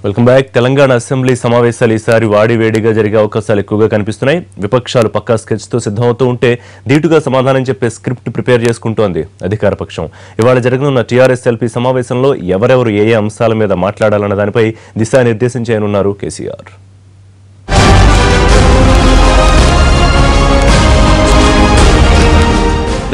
Welcome back. Telangana assembly సమావేశాలు ఈసారి వాడివేడిగా జరిగే అవకాశాలు ఎక్కువగా కనిపిస్తున్నాయి. విపక్షాలు పక్కా స్కెచ్తో సిద్ధమవుతూ ఉంటే ధీటుగా సమాధానం చెప్పే స్క్రిప్ట్ ప్రిపేర్ చేసుకుంటోంది అధికార పక్షం. ఇవాళ జరగనున్న టీఆర్ఎస్ ఎల్పీ సమావేశంలో ఎవరెవరు ఏ అంశాల మీద మాట్లాడాలన్న దానిపై దిశానిర్దేశం చేయనున్నారు కేసీఆర్.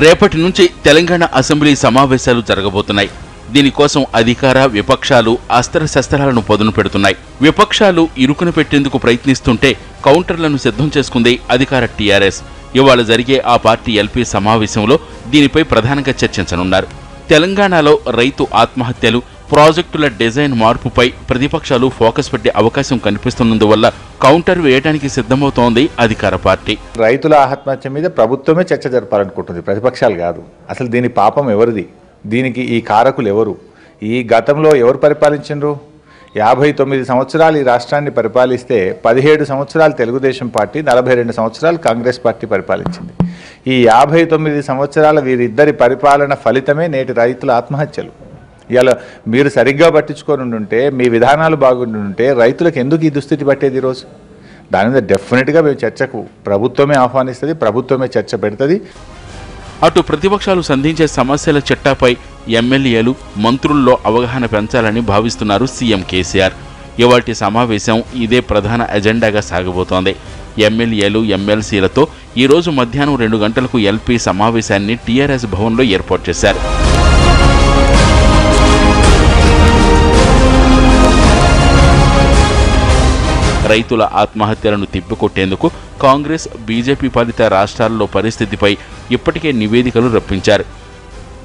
రేపటి నుంచి తెలంగాణ అసెంబ్లీ సమావేశాలు జరగబోతున్నాయి. దీనికోసం అధికార విపక్షాలు అస్త్రశస్త్రాలను పదును పెడుతున్నాయి. విపక్షాలు ఇరుకున పెట్టేందుకు ప్రయత్నిస్తుంటే కౌంటర్లను సిద్ధం చేసుకుంది అధికార టీఆర్ఎస్. ఇవాళ జరిగే ఆ పార్టీ ఎల్పీ సమావేశంలో దీనిపై ప్రధానంగా చర్చించనున్నారు. తెలంగాణలో రైతు ఆత్మహత్యలు, ప్రాజెక్టుల డిజైన్ మార్పుపై ప్రతిపక్షాలు ఫోకస్ పెట్టే అవకాశం కనిపిస్తున్నందువల్ల కౌంటర్ వేయడానికి సిద్ధమవుతోంది అధికార పార్టీ. రైతుల ఆత్మహత్య మీద ప్రభుత్వమే చర్చ జరపాలనుకుంటుంది, ప్రతిపక్షాలు కాదు. అసలు దీని పాపం ఎవరిది? దీనికి ఈ కారకులు ఎవరు? ఈ గతంలో ఎవరు పరిపాలించారు? 59 సంవత్సరాలు ఈ రాష్ట్రాన్ని పరిపాలిస్తే 17 సంవత్సరాలు తెలుగుదేశం పార్టీ, 42 సంవత్సరాలు కాంగ్రెస్ పార్టీ పరిపాలించింది. ఈ 59 సంవత్సరాల వీరిద్దరి పరిపాలన ఫలితమే నేటి రైతుల ఆత్మహత్యలు. ఇలా మీరు సరిగ్గా పట్టించుకొని ఉంటే, మీ విధానాలు బాగుంటుంటే రైతులకు ఎందుకు ఈ దుస్థితి పట్టేది ఈరోజు? దాని మీద డెఫినెట్గా మేము చర్చకు ప్రభుత్వమే ఆహ్వానిస్తుంది, ప్రభుత్వమే చర్చ పెడుతుంది. అటు ప్రతిపక్షాలు సంధించే సమస్యల చిట్టాపై ఎమ్మెల్యేలు, మంత్రుల్లో అవగాహన పెంచాలని భావిస్తున్నారు సీఎం కేసీఆర్. ఇవాల్టి సమావేశం ఇదే ప్రధాన ఎజెండాగా సాగబోతోంది. ఎమ్మెల్యేలు, ఎమ్మెల్సీలతో ఈరోజు మధ్యాహ్నం 2 గంటలకు ఎల్పీ సమావేశాన్ని టీఆర్ఎస్ భవన్లో ఏర్పాటు చేశారు. రైతుల ఆత్మహత్యలను తిప్పికొట్టేందుకు కాంగ్రెస్, బీజేపీ పాలిత రాష్ట్రాల్లో పరిస్థితిపై ఇప్పటికే నివేదికలు రప్పించారు.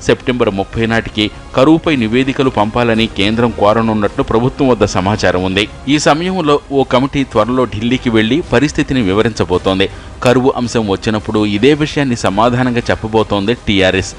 సెప్టెంబర్ 30 నాటికి కరువుపై నివేదికలు పంపాలని కేంద్రం కోరనున్నట్లు ప్రభుత్వం వద్ద సమాచారం ఉంది. ఈ సమయంలో ఓ కమిటీ త్వరలో ఢిల్లీకి వెళ్లి పరిస్థితిని వివరించబోతోంది. కరువు అంశం వచ్చినప్పుడు ఇదే విషయాన్ని సమాధానంగా చెప్పబోతోంది టీఆర్ఎస్.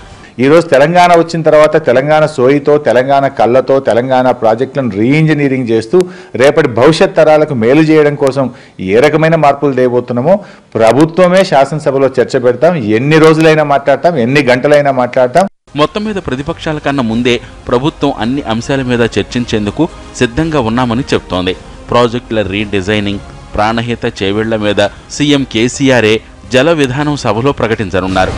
ఈరోజు తెలంగాణ వచ్చిన తర్వాత తెలంగాణ సోయితో, తెలంగాణ కళ్ళతో తెలంగాణ ప్రాజెక్టులను రీఇంజనీరింగ్ చేస్తూ రేపటి భవిష్యత్ తరాలకు మేలు చేయడం కోసం ఏ రకమైన మార్పులు చేయబోతున్నామో ప్రభుత్వమే శాసనసభలో చర్చ పెడతాం. ఎన్ని రోజులైనా మాట్లాడతాం, ఎన్ని గంటలైనా మాట్లాడతాం. మొత్తం మీద ప్రతిపక్షాల కన్నా ముందే ప్రభుత్వం అన్ని అంశాల మీద చర్చించేందుకు సిద్ధంగా ఉన్నామని చెప్తోంది. ప్రాజెక్టుల రీడిజైనింగ్, ప్రాణహిత చేవెళ్ల మీద సీఎం కేసీఆరే జల విధానం సభలో ప్రకటించనున్నారు.